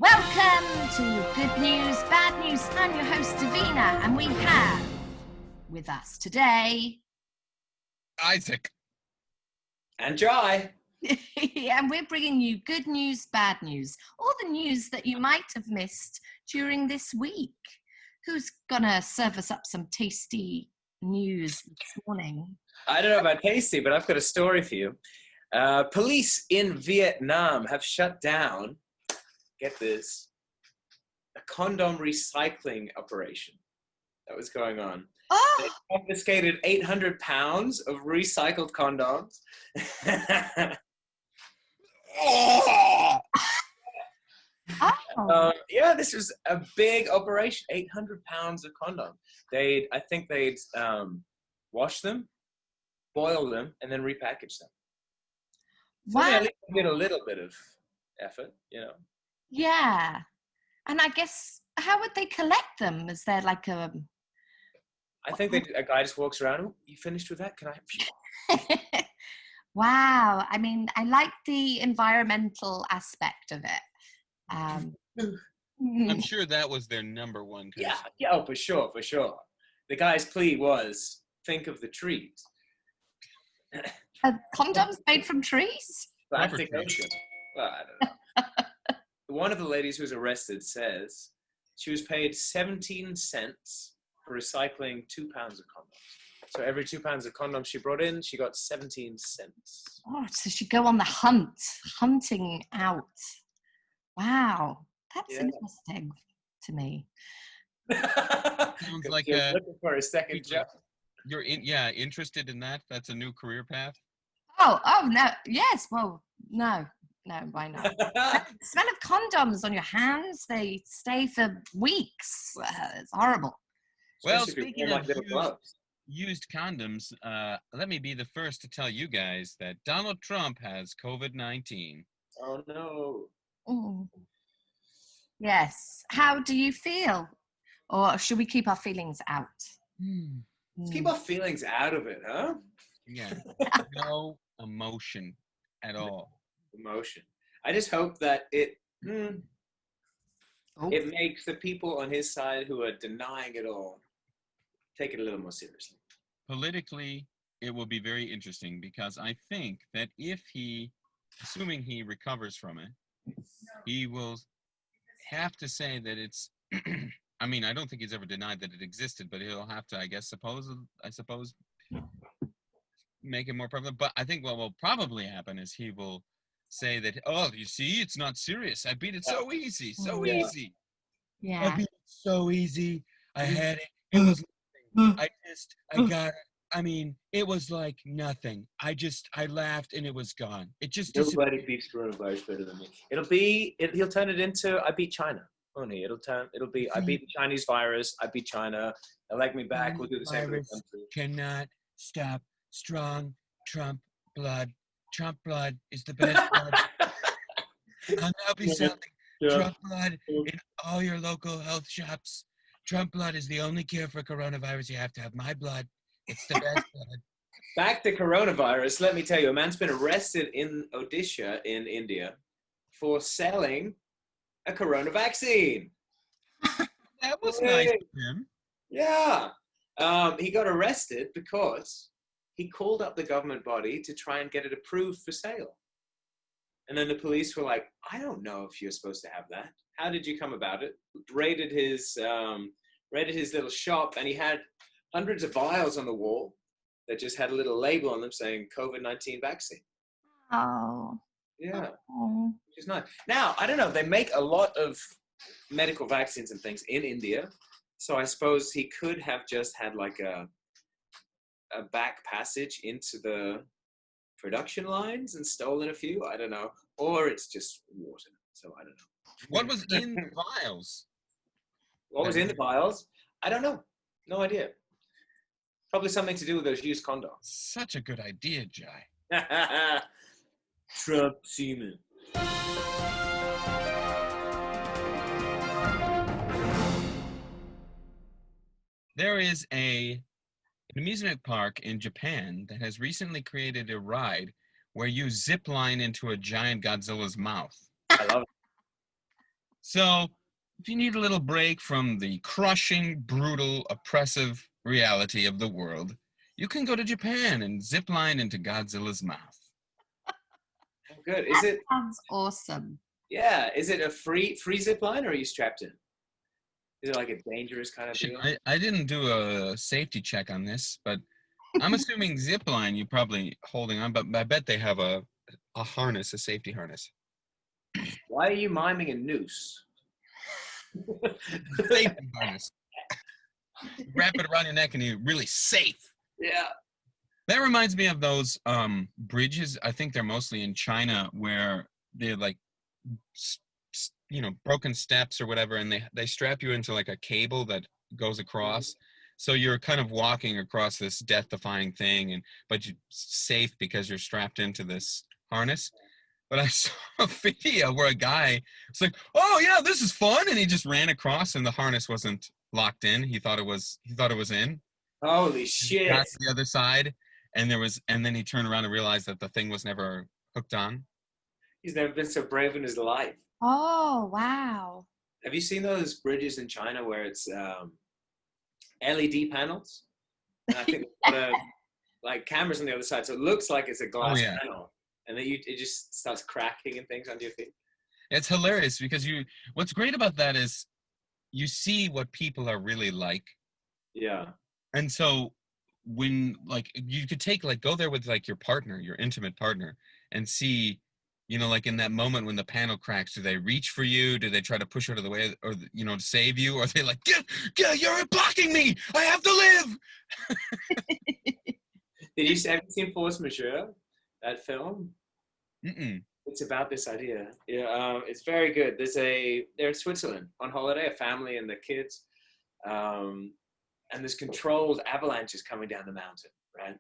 Welcome to Good News, Bad News. I'm your host, Davina, and we have with us today... Isaac. And Jai. And we're bringing you good news, bad news, all the news that you might have missed during this week. Who's gonna serve us up some tasty news this morning? I don't know about tasty, but I've got a story for you. Police in Vietnam have shut down, get this, a condom recycling operation that was going on. Oh! They confiscated 800 pounds of recycled condoms. Yeah, this was a big operation. 800 pounds of condom. I think they'd wash them, boil them, and then repackage them. So Wow. they at least did a little bit of effort, you know. Yeah. And I guess, how would they collect them? Is there like a... I think a guy just walks around. Oh, you finished with that? Can I have you? Wow. I mean, I like the environmental aspect of it. I'm sure that was their number one concern. Yeah, oh, for sure. The guy's plea was, think of the trees. Condoms made from trees? Plastic ocean. Well, I don't know. One of the ladies who was arrested says she was paid 17 cents for recycling 2 pounds of condoms. So every 2 pounds of condoms she brought in, she got 17 cents. Oh, so she'd go on the hunting out. Wow, that's interesting to me. Sounds like you're looking for a second job. You're interested in that? That's a new career path? Oh no, yes, well, no, why not? The smell of condoms on your hands, they stay for weeks. It's horrible. Well, speaking of used condoms, let me be the first to tell you guys that Donald Trump has COVID-19. Oh, no. Ooh. Yes. How do you feel? Or should we keep our feelings out? Let's keep our feelings out of it, huh? Yeah. No emotion at all. Emotion. I just hope that it makes the people on his side who are denying it all take it a little more seriously. Politically, it will be very interesting because I think that assuming he recovers from it, he will have to say that it's, I mean, I don't think he's ever denied that it existed, but he'll have to, I suppose, make it more prevalent. But I think what will probably happen is he will say that, oh, you see, it's not serious. I beat it so easy, easy. Yeah. I beat it so easy. I had it. It was nothing. I got it. I mean, it was like nothing. I laughed and it was gone. It just nobody beats coronavirus better than me. He'll turn it into I beat China. Only it'll be I beat the Chinese virus. I beat China. Elect me back. We'll do the same for the country. Cannot stop strong Trump blood. Trump blood is the best blood. I'll now be selling Trump blood in all your local health shops. Trump blood is the only cure for coronavirus. You have to have my blood. It's the best blood. Back to coronavirus. Let me tell you, a man's been arrested in Odisha in India for selling a corona vaccine. That was nice of him. Yeah. He got arrested because he called up the government body to try and get it approved for sale. And then the police were like, I don't know if you're supposed to have that. How did you come about it? Raided his little shop, and he had hundreds of vials on the wall that just had a little label on them saying COVID-19 vaccine. Oh. Yeah. Oh. Which is nice. Now, I don't know. They make a lot of medical vaccines and things in India. So I suppose he could have just had like a back passage into the production lines and stolen a few. I don't know. Or it's just water. So I don't know. What was in the vials? What was in the vials? I don't know. No idea. Probably something to do with those used condoms. Such a good idea, Jai. Trump semen. There is an amusement park in Japan that has recently created a ride where you zip line into a giant Godzilla's mouth. I love it. So if you need a little break from the crushing, brutal, oppressive reality of the world, you can go to Japan and zip line into Godzilla's mouth. Oh, good. Is it? Sounds awesome. Yeah. Is it a free zip line, or are you strapped in? Is it like a dangerous kind of deal? I didn't do a safety check on this, but I'm assuming zip line you probably holding on, but I bet they have a harness, a safety harness. Why are you miming a noose? Safety harness. Wrap it around your neck and you're really safe. Yeah. That reminds me of those bridges. I think they're mostly in China where they're like, broken steps or whatever, and they strap you into like a cable that goes across. So you're kind of walking across this death-defying thing, but you're safe because you're strapped into this harness. But I saw a video where a guy was like, "Oh yeah, this is fun," and he just ran across, and the harness wasn't locked in. He thought it was in. Holy shit! Got to the other side, and then he turned around and realized that the thing was never hooked on. He's never been so brave in his life. Oh, wow. Have you seen those bridges in China where it's LED panels? And I think it's got like cameras on the other side, so it looks like it's a glass panel, and then it just starts cracking and things under your feet. It's hilarious because what's great about that is you see what people are really like. Yeah. And so when like you could go there with like your partner, your intimate partner, and see, like in that moment when the panel cracks, do they reach for you? Do they try to push out of the way, or to save you? Or are they like, get, you're blocking me, I have to live? Have you seen Force Majeure, that film? Mm-mm. It's about this idea. Yeah, it's very good. They're in Switzerland on holiday, a family and the kids, and there's controlled avalanches coming down the mountain, right?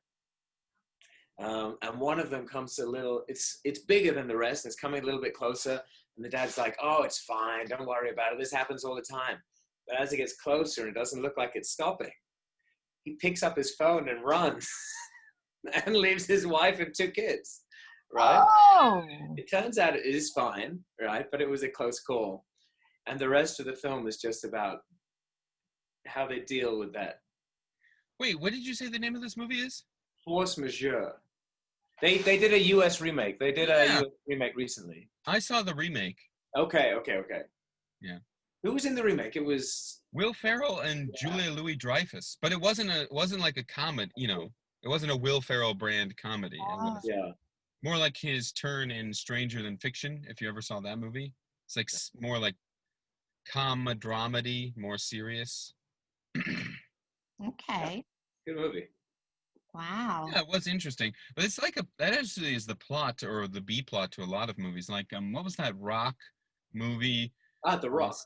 And one of them comes it's bigger than the rest, and it's coming a little bit closer, and the dad's like, "Oh, it's fine, don't worry about it, this happens all the time." But as it gets closer and it doesn't look like it's stopping, he picks up his phone and runs and leaves his wife and 2 kids, right? Oh. It turns out it is fine, right? But it was a close call. And the rest of the film is just about how they deal with that. Wait, what did you say the name of this movie is? Force Majeure. They did a US remake. They did a US remake recently. I saw the remake. Okay. Yeah. Who was in the remake? It was Will Ferrell and Julia Louis-Dreyfus, but it wasn't like a comedy. It wasn't a Will Ferrell brand comedy. More like his turn in Stranger Than Fiction. If you ever saw that movie, it's like more like comedy, more serious. Okay. good movie. Wow. Yeah, it was interesting, but it's like that actually is the plot or the B plot to a lot of movies. Like what was that Rock movie? The Rock.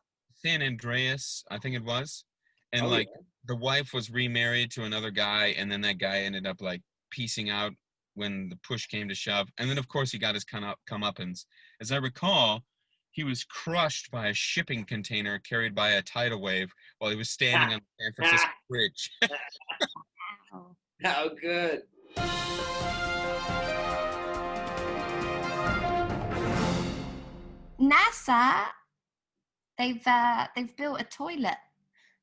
San Andreas, I think it was. And the wife was remarried to another guy, and then that guy ended up like piecing out when the push came to shove. And then of course he got his comeuppance. As I recall, he was crushed by a shipping container carried by a tidal wave while he was standing on the San Francisco Bridge. Wow. How good. NASA, they've built a toilet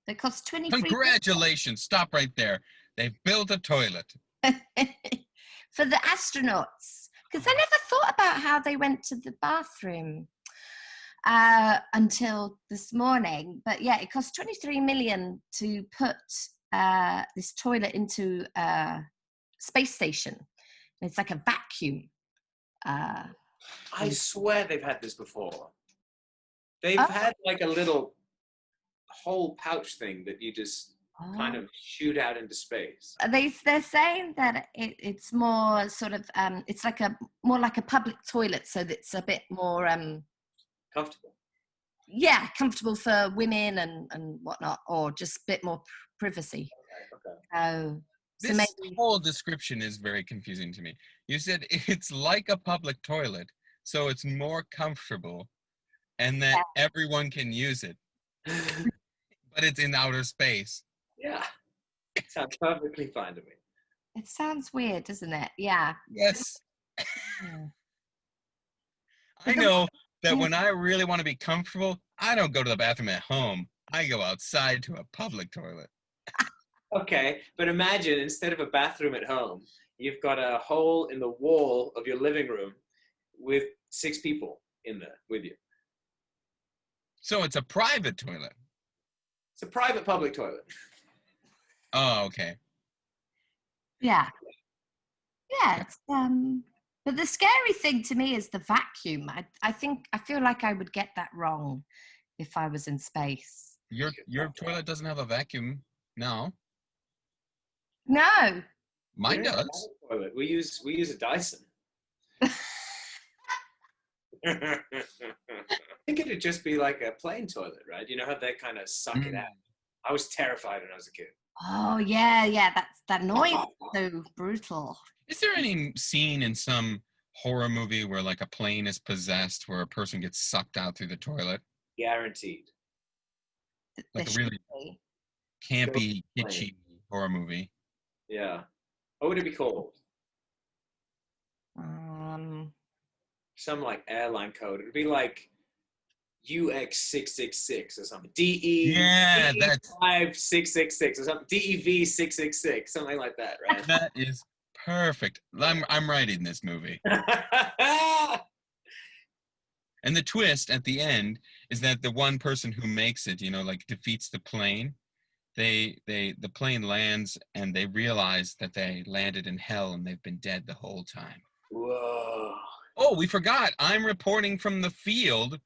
that costs 23. Congratulations! Stop right there. They've built a toilet for the astronauts, because I never thought about how they went to the bathroom until this morning. But yeah, it costs 23 million to put this toilet into a space station. It's like a vacuum. I swear they've had this before. They've had like a little whole pouch thing that you just kind of shoot out into space. They're saying that it's more sort of it's like more like a public toilet, so that it's a bit more comfortable. Yeah, comfortable for women and whatnot, or just a bit more privacy. Okay. This whole description is very confusing to me. You said it's like a public toilet, so it's more comfortable, and that everyone can use it, but it's in outer space. Yeah, it sounds perfectly fine to me. It sounds weird, doesn't it? Yeah. Yes. I know. that when I really want to be comfortable, I don't go to the bathroom at home. I go outside to a public toilet. Okay, but imagine instead of a bathroom at home, you've got a hole in the wall of your living room with 6 people in there with you. So it's a private toilet. It's a private public toilet. Oh, okay. Yeah. Yeah, it's but the scary thing to me is the vacuum. I feel like I would get that wrong if I was in space. Your toilet doesn't have a vacuum now. No. Mine We don't have does. a toilet. We use a Dyson. I think it'd just be like a plain toilet, right? You know how they kind of suck it out. I was terrified when I was a kid. Oh yeah, that noise is so brutal. Is there any scene in some horror movie where like a plane is possessed, where a person gets sucked out through the toilet? Guaranteed. Like There a really should be. campy, Plane. kitschy horror movie. Yeah. What would it be called? Some like airline code. It'd be like UX666 or something. Yeah, that's 5666 or something. DEV666, something like that, right? that is perfect. I'm writing this movie. And the twist at the end is that the one person who makes it, like defeats the plane, the plane lands and they realize that they landed in hell and they've been dead the whole time. Whoa. Oh, we forgot. I'm reporting from the field